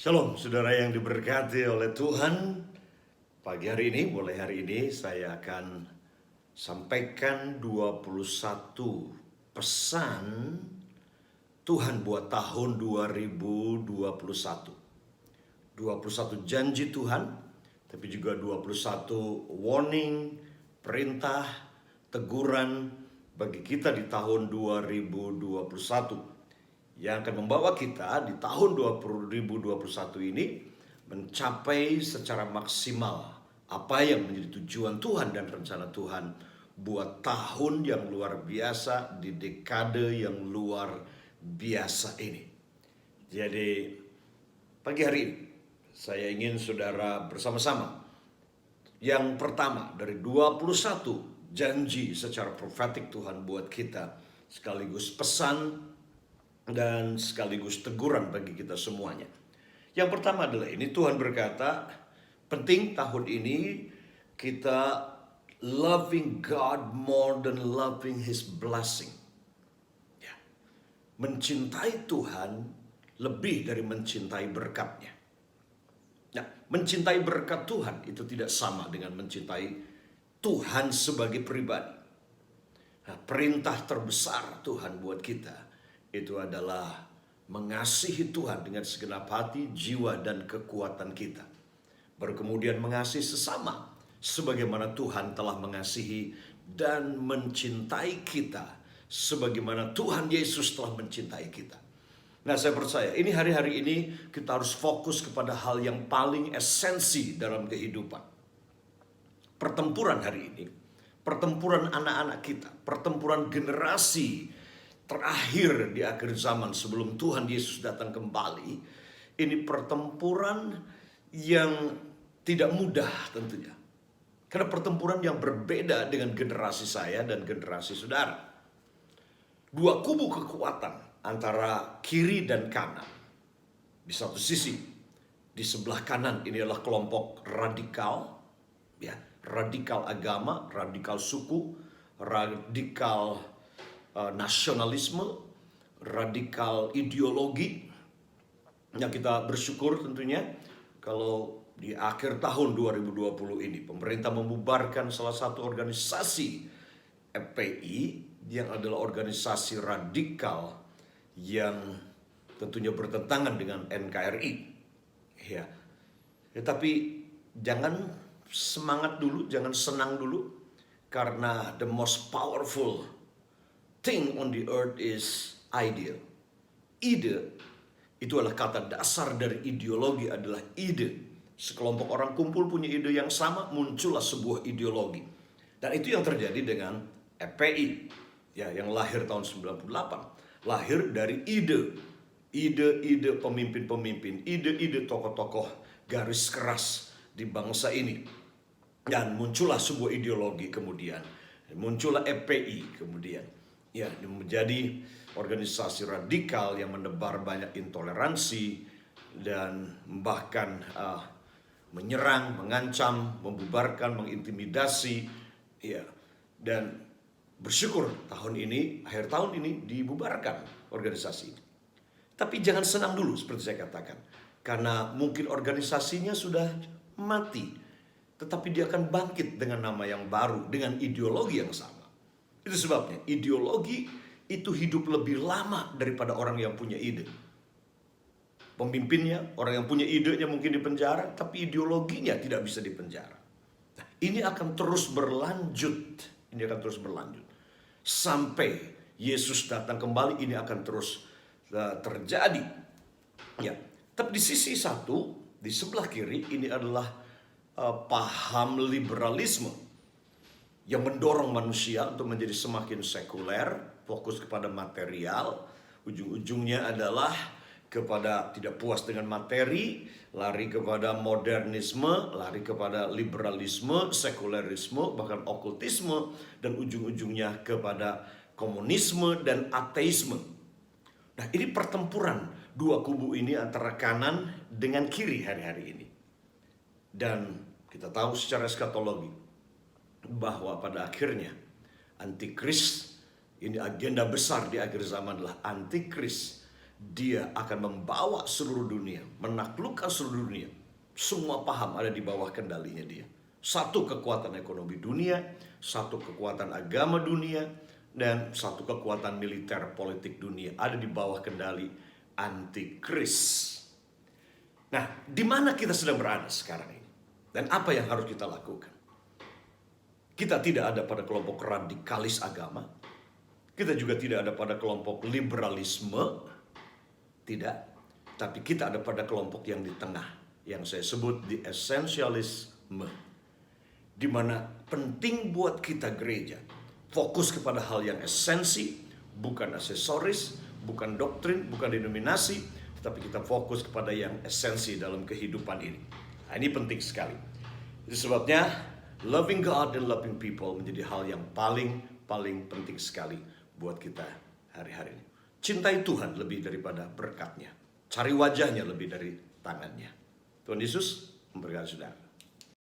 Shalom, saudara yang diberkati oleh Tuhan. Pagi hari ini, mulai hari ini saya akan sampaikan 21 pesan Tuhan buat tahun 2021. 21 janji Tuhan, tapi juga 21 warning, perintah, teguran bagi kita di tahun 2021 yang akan membawa kita di tahun 2021 ini mencapai secara maksimal apa yang menjadi tujuan Tuhan dan rencana Tuhan buat tahun yang luar biasa di dekade yang luar biasa ini. Jadi pagi hari ini saya ingin saudara bersama-sama. Yang pertama dari 21 janji secara profetik Tuhan buat kita, sekaligus pesan dan sekaligus teguran bagi kita semuanya. Yang pertama adalah ini, Tuhan berkata, penting tahun ini kita loving God more than loving His blessing. Ya. Mencintai Tuhan lebih dari mencintai berkatnya. Nah, mencintai berkat Tuhan itu tidak sama dengan mencintai Tuhan sebagai pribadi. Nah, perintah terbesar Tuhan buat kita itu adalah mengasihi Tuhan dengan segenap hati, jiwa, dan kekuatan kita. Baru kemudian mengasihi sesama sebagaimana Tuhan telah mengasihi dan mencintai kita, sebagaimana Tuhan Yesus telah mencintai kita. Nah, saya percaya ini hari-hari ini kita harus fokus kepada hal yang paling esensi dalam kehidupan. Pertempuran hari ini, pertempuran anak-anak kita, pertempuran generasi terakhir di akhir zaman sebelum Tuhan Yesus datang kembali, ini pertempuran yang tidak mudah tentunya. Karena pertempuran yang berbeda dengan generasi saya dan generasi saudara. Dua kubu kekuatan antara kiri dan kanan. Di satu sisi, di sebelah kanan ini adalah kelompok radikal, ya, radikal agama, radikal suku, radikal nasionalisme, radikal ideologi. Yang kita bersyukur tentunya kalau di akhir tahun 2020 ini pemerintah membubarkan salah satu organisasi FPI yang adalah organisasi radikal yang tentunya bertentangan dengan NKRI. Ya. Tetapi jangan semangat dulu, jangan senang dulu, karena the most powerful thing on the earth is ideal. Ide itu adalah kata dasar dari ideologi, adalah ide. Sekelompok orang kumpul punya ide yang sama, muncullah sebuah ideologi. Dan itu yang terjadi dengan FPI, ya, yang lahir tahun 98. Lahir dari ide. Ide-ide pemimpin-pemimpin, ide-ide tokoh-tokoh garis keras di bangsa ini. Dan muncullah sebuah ideologi kemudian. Muncullah FPI kemudian. Ya, menjadi organisasi radikal yang menebar banyak intoleransi dan bahkan menyerang, mengancam, membubarkan, mengintimidasi, ya. Dan bersyukur akhir tahun ini dibubarkan organisasi ini. Tapi jangan senang dulu seperti saya katakan, karena mungkin organisasinya sudah mati, tetapi dia akan bangkit dengan nama yang baru, dengan ideologi yang sama. Itu sebabnya ideologi itu hidup lebih lama daripada orang yang punya ide. Pemimpinnya, orang yang punya idenya mungkin dipenjara, tapi ideologinya tidak bisa dipenjara. Nah, ini akan terus berlanjut. Ini akan terus berlanjut. Sampai Yesus datang kembali, ini akan terus terjadi. Ya, tapi di sisi satu, di sebelah kiri, ini adalah paham liberalisme yang mendorong manusia untuk menjadi semakin sekuler, fokus kepada material. Ujung-ujungnya adalah kepada tidak puas dengan materi, lari kepada modernisme, lari kepada liberalisme, sekulerisme, bahkan okultisme, dan ujung-ujungnya kepada komunisme dan ateisme. Nah, ini pertempuran dua kubu ini antara kanan dengan kiri hari-hari ini. Dan kita tahu secara eskatologi bahwa pada akhirnya antikris, ini agenda besar di akhir zaman adalah antikris Dia akan membawa seluruh dunia, menaklukkan seluruh dunia. Semua paham ada di bawah kendalinya dia. Satu kekuatan ekonomi dunia, satu kekuatan agama dunia, dan satu kekuatan militer politik dunia ada di bawah kendali antikris. Nah, di mana kita sedang berada sekarang ini? Dan apa yang harus kita lakukan? Kita tidak ada pada kelompok radikalis agama. Kita juga tidak ada pada kelompok liberalisme. Tidak. Tapi kita ada pada kelompok yang di tengah. Yang saya sebut di esensialisme. Di mana penting buat kita gereja fokus kepada hal yang esensi, bukan aksesoris, bukan doktrin, bukan denominasi, tapi kita fokus kepada yang esensi dalam kehidupan ini. Nah, ini penting sekali. Itu sebabnya loving God dan loving people menjadi hal yang paling penting sekali buat kita hari-hari ini. Cintai Tuhan lebih daripada berkatnya. Cari wajahnya lebih dari tangannya. Tuhan Yesus memberkati saudara.